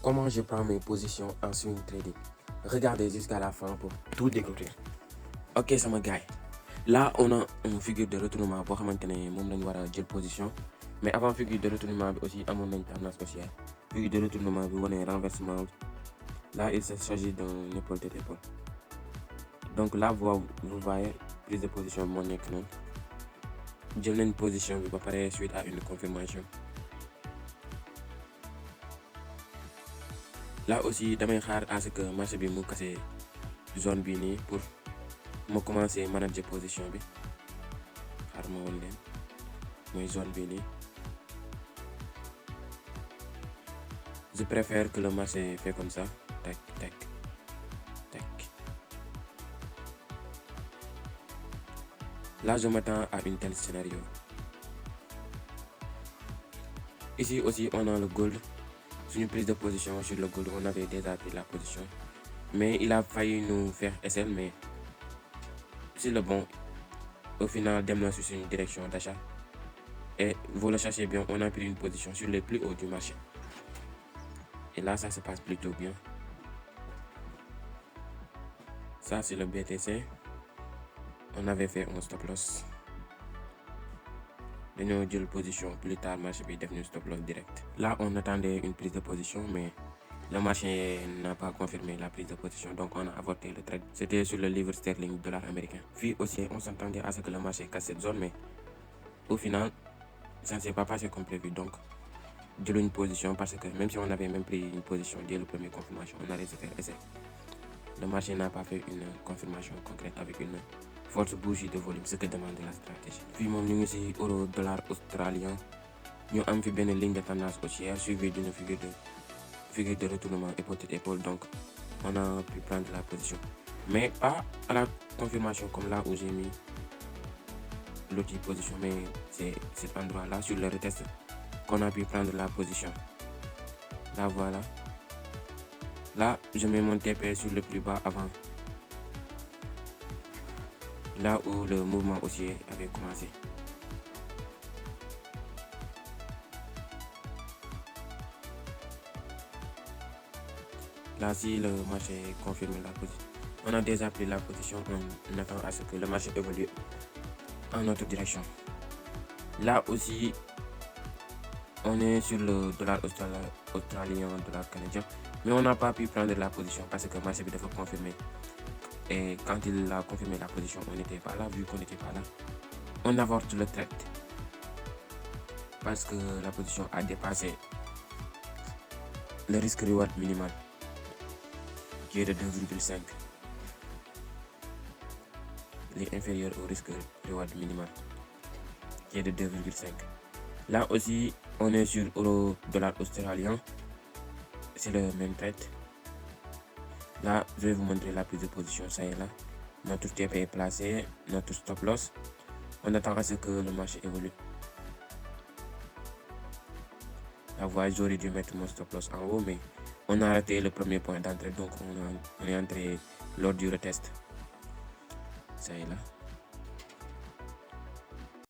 comment je prends mes positions en swing trading. Regardez jusqu'à la fin pour tout découvrir. Ok sama gars, là on a une figure de retournement boo xamante ne moom lañ war a jël position, mais avant figure de retournement bi aussi amoon nañ tendance haussière. Figure de retournement bi wane renversement. Là il s'agit d'un épaule tête épaule. Donc là vous voyez prise de position bi moo nekk noonu. Jël nañ position bi ba pare suite à une confirmation. Là aussi damay xaar à ce que marché bi mu kase zone bii nii pour ma commencer manager position bi. xaar ma woon leen mooy zone bii nii. Je préfère que le marché fait comme ça. Tac tac tac. Là je m'attends à une telle scénario. Ici aussi on a le gold. Sur une prise de position sur le gold, on avait déjà pris la position, mais il a failli nous faire SL, mais c'est le bon. Au final, dem na sur une direction d'achat et vous le cherchez bien, on a pris une position sur les plus hauts du marché. Et là, ça se passe plutôt bien. Ça, c'est le BTC. On avait fait un stop loss. Dañoo jël position plus tard, marché bi def ñu stop loss direct. Là, on attendait une prise de position, mais le marché n'a pas confirmé la prise de position, donc on a avorté le trade. C'était sur le livre sterling dollar américain. Puis aussi, on s'attendait à ce que le marché casse cette zone, mais au final, ça ne s'est pas passé comme prévu. Donc, jël une position parce que même si on avait même pris une position dès le premier confirmation, on allait se faire essai. Le marché n'a pas fait une confirmation concrète avec une forte bougie de volume, ce que demande la stratégie. Puis moom ñu ngi ci euro dollar australien ñu am fi benn ligne de tendance haussière suivie d'une figure de retournement épaule tête épaule, donc on a pu prendre la position, mais pas à la confirmation comme là où j'ai mis l'autre position, mais c'est cet endroit là sur le retest qu'on a pu prendre la position. Là voilà, là je mets mon TP sur le plus bas avant, là où le mouvement haussier avait commencé. Là, si le marché confirme la position, on a déjà pris la position, on attend à ce que le marché évolue en notre direction. Là aussi, on est sur le dollar australien, dollar canadien, mais on n'a pas pu prendre la position parce que le marché devait confirmer. Et quand il a confirmé la position, on n'était pas là. Vu qu'on n'était pas là, on avorte le trade parce que la position a dépassé le risque reward minimal qui est de 2,5. Il est inférieur au risque reward minimal qui est de 2,5. Là aussi, on est sur euro dollar australien. C'est le même trade. Là, je vais vous montrer la prise de position. Ça y est là. Notre TP est placé, notre stop loss. On attend à ce que le marché évolue. Là, voilà, j'aurais dû mettre mon stop loss en haut, mais on a raté le premier point d'entrée, donc on est entré lors du retest. Ça y est là.